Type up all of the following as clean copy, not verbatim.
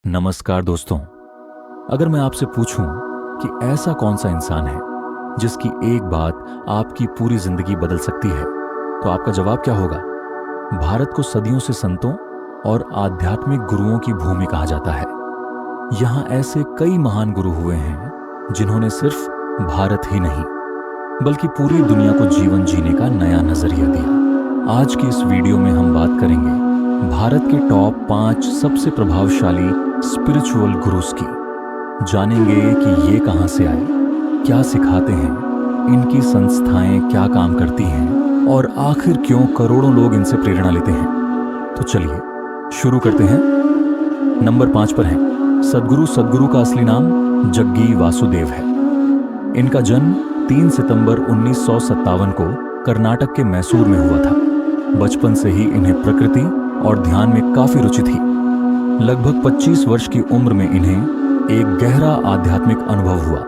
नमस्कार दोस्तों। अगर मैं आपसे पूछूं कि ऐसा कौन सा इंसान है जिसकी एक बात आपकी पूरी जिंदगी बदल सकती है, तो आपका जवाब क्या होगा? भारत को सदियों से संतों और आध्यात्मिक गुरुओं की भूमि कहा जाता है। यहाँ ऐसे कई महान गुरु हुए हैं जिन्होंने सिर्फ भारत ही नहीं बल्कि पूरी दुनिया को जीवन जीने का नया नजरिया दिया। आज की इस वीडियो में हम बात करेंगे भारत के टॉप 5 सबसे प्रभावशाली स्पिरिचुअल गुरुज की। जानेंगे कि ये कहां से आए, क्या सिखाते हैं, इनकी संस्थाएं क्या काम करती हैं और आखिर क्यों करोड़ों लोग इनसे प्रेरणा लेते हैं। तो चलिए शुरू करते हैं। नंबर 5 पर है सद्गुरु का असली नाम जग्गी वासुदेव है। इनका जन्म 3 सितंबर 1957 को कर्नाटक के मैसूर में हुआ था। बचपन से ही इन्हें प्रकृति और ध्यान में काफी रुचि थी। लगभग 25 वर्ष की उम्र में इन्हें एक गहरा आध्यात्मिक अनुभव हुआ,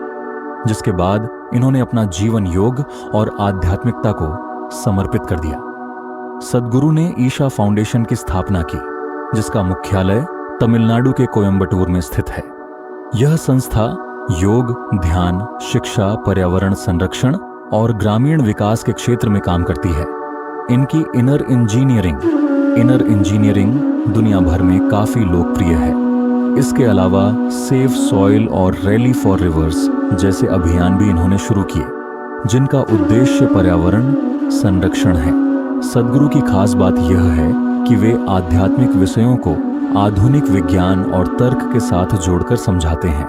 जिसके बाद इन्होंने अपना जीवन योग और आध्यात्मिकता को समर्पित कर दिया। सद्गुरु ने ईशा फाउंडेशन की स्थापना की, जिसका मुख्यालय तमिलनाडु के कोयम्बटूर में स्थित है। यह संस्था योग, ध्यान, शिक्षा, पर्यावरण संरक्षण और ग्रामीण विकास के क्षेत्र में काम करती है। इनकी इनर इंजीनियरिंग दुनिया भर में काफी लोकप्रिय है। इसके अलावा सेव सॉइल और रैली फॉर रिवर्स जैसे अभियान भी इन्होंने शुरू किए, जिनका उद्देश्य पर्यावरण संरक्षण है। सद्गुरु की खास बात यह है कि वे आध्यात्मिक विषयों को आधुनिक विज्ञान और तर्क के साथ जोड़कर समझाते हैं।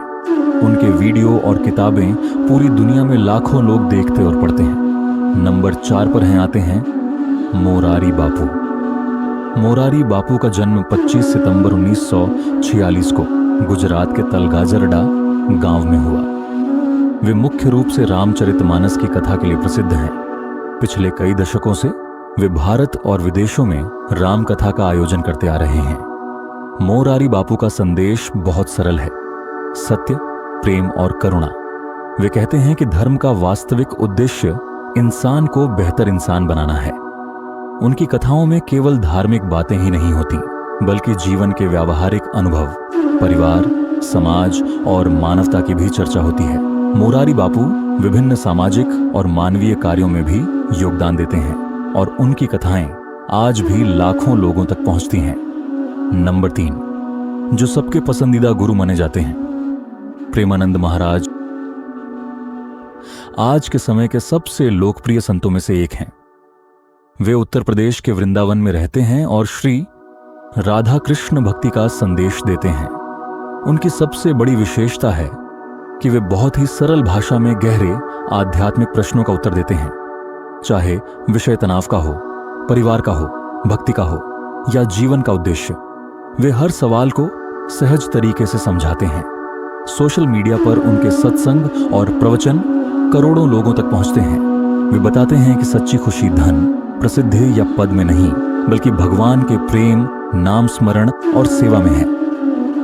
उनके वीडियो और किताबें पूरी दुनिया में लाखों लोग देखते और पढ़ते हैं। नंबर 4 पर आते हैं मोरारी बापू। मोरारी बापू का जन्म 25 सितंबर 1946 को गुजरात के तलगाजरडा गांव में हुआ। वे मुख्य रूप से रामचरितमानस की कथा के लिए प्रसिद्ध हैं। पिछले कई दशकों से वे भारत और विदेशों में राम कथा का आयोजन करते आ रहे हैं। मोरारी बापू का संदेश बहुत सरल है: सत्य, प्रेम और करुणा। वे कहते हैं कि धर्म का वास्तविक उद्देश्य इंसान को बेहतर इंसान बनाना है। उनकी कथाओं में केवल धार्मिक बातें ही नहीं होती, बल्कि जीवन के व्यावहारिक अनुभव, परिवार, समाज और मानवता की भी चर्चा होती है। मोरारी बापू विभिन्न सामाजिक और मानवीय कार्यों में भी योगदान देते हैं और उनकी कथाएं आज भी लाखों लोगों तक पहुंचती हैं। नंबर 3, जो सबके पसंदीदा गुरु माने जाते हैं, प्रेमानंद महाराज आज के समय के सबसे लोकप्रिय संतों में से एक हैं। वे उत्तर प्रदेश के वृंदावन में रहते हैं और श्री राधा कृष्ण भक्ति का संदेश देते हैं। उनकी सबसे बड़ी विशेषता है कि वे बहुत ही सरल भाषा में गहरे आध्यात्मिक प्रश्नों का उत्तर देते हैं, चाहे विषय तनाव का हो, परिवार का हो, भक्ति का हो या जीवन का उद्देश्य। वे हर सवाल को सहज तरीके से समझाते हैं। सोशल मीडिया पर उनके सत्संग और प्रवचन करोड़ों लोगों तक पहुंचते हैं। वे बताते हैं कि सच्ची खुशी धन, प्रसिद्धि या पद में नहीं, बल्कि भगवान के प्रेम, नाम स्मरण और सेवा में है।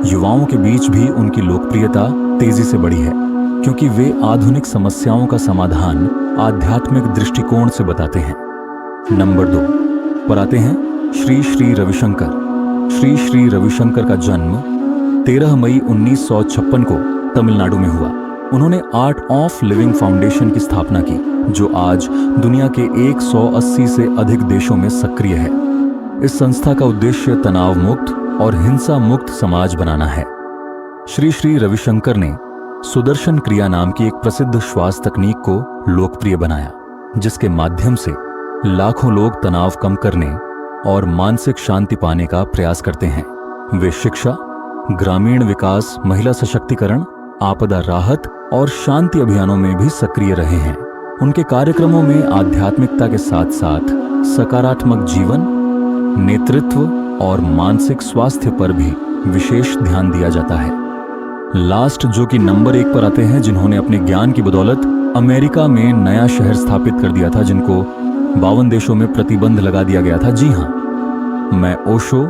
युवाओं के बीच भी उनकी लोकप्रियता तेजी से बढ़ी है, क्योंकि वे आधुनिक समस्याओं का समाधान आध्यात्मिक दृष्टिकोण से बताते हैं। नंबर 2 पर आते हैं श्री श्री रविशंकर। श्री श्री रविशंकर का जन्म 13 मई 1956 को तमिलनाडु में हुआ। उन्होंने आर्ट ऑफ लिविंग फाउंडेशन की स्थापना की, जो आज दुनिया के 180 से अधिक देशों में सक्रिय है। इस संस्था का उद्देश्य तनाव मुक्त और हिंसा मुक्त समाज बनाना है। श्री श्री रविशंकर ने सुदर्शन क्रिया नाम की एक प्रसिद्ध श्वास तकनीक को लोकप्रिय बनाया, जिसके माध्यम से लाखों लोग तनाव कम करने और मानसिक शांति पाने का प्रयास करते हैं। वे शिक्षा, ग्रामीण विकास, महिला सशक्तिकरण, आपदा राहत और शांति अभियानों में भी सक्रिय रहे हैं। उनके कार्यक्रमों में आध्यात्मिकता के साथ साथ सकारात्मक जीवन, नेतृत्व और मानसिक स्वास्थ्य पर भी विशेष ध्यान दिया जाता है। लास्ट जो कि नंबर 1 पर आते हैं, जिन्होंने अपने ज्ञान की बदौलत अमेरिका में नया शहर स्थापित कर दिया था, जिनको 52 देशों में प्रतिबंध लगा दिया गया था। जी हाँ, मैं ओशो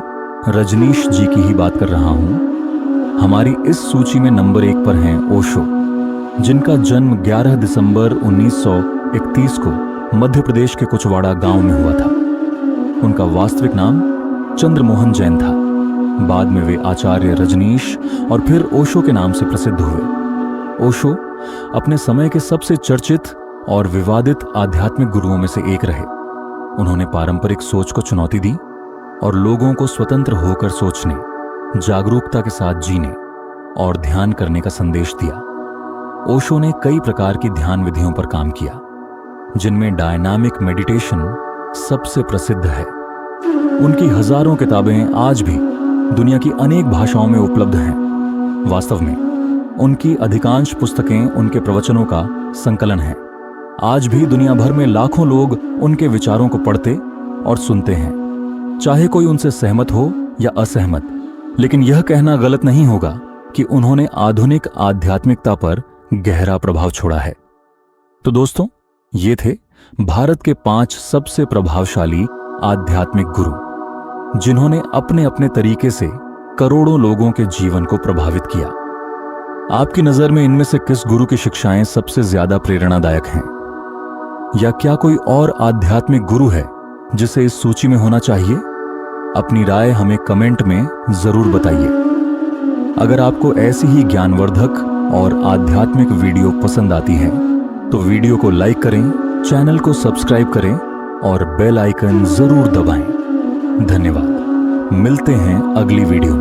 रजनीश जी की ही बात कर रहा हूं। हमारी इस सूची में नंबर 1 पर हैं ओशो, जिनका जन्म 11 दिसंबर 1931 को मध्य प्रदेश के कुचवाड़ा गांव में हुआ था। उनका वास्तविक नाम चंद्रमोहन जैन था। बाद में वे आचार्य रजनीश और फिर ओशो के नाम से प्रसिद्ध हुए। ओशो अपने समय के सबसे चर्चित और विवादित आध्यात्मिक गुरुओं में से एक रहे। उन्होंने पारंपरिक सोच को चुनौती दी और लोगों को स्वतंत्र होकर सोचने, जागरूकता के साथ जीने और ध्यान करने का संदेश दिया। ओशो ने कई प्रकार की ध्यान विधियों पर काम किया, जिनमें डायनामिक मेडिटेशन सबसे प्रसिद्ध है। उनकी हजारों किताबें आज भी दुनिया की अनेक भाषाओं में उपलब्ध हैं। वास्तव में उनकी अधिकांश पुस्तकें उनके प्रवचनों का संकलन हैं। आज भी दुनिया भर में लाखों लोग उनके विचारों को पढ़ते और सुनते हैं, चाहे कोई उनसे सहमत हो या असहमत। लेकिन यह कहना गलत नहीं होगा कि उन्होंने आधुनिक आध्यात्मिकता पर गहरा प्रभाव छोड़ा है। तो दोस्तों, ये थे भारत के 5 सबसे प्रभावशाली आध्यात्मिक गुरु, जिन्होंने अपने अपने तरीके से करोड़ों लोगों के जीवन को प्रभावित किया। आपकी नजर में इनमें से किस गुरु की शिक्षाएं सबसे ज्यादा प्रेरणादायक हैं? या क्या कोई और आध्यात्मिक गुरु है जिसे इस सूची में होना चाहिए? अपनी राय हमें कमेंट में जरूर बताइए। अगर आपको ऐसी ही ज्ञानवर्धक और आध्यात्मिक वीडियो पसंद आती है तो वीडियो को लाइक करें, चैनल को सब्सक्राइब करें और बेल आइकन जरूर दबाएं। धन्यवाद। मिलते हैं अगली वीडियो में।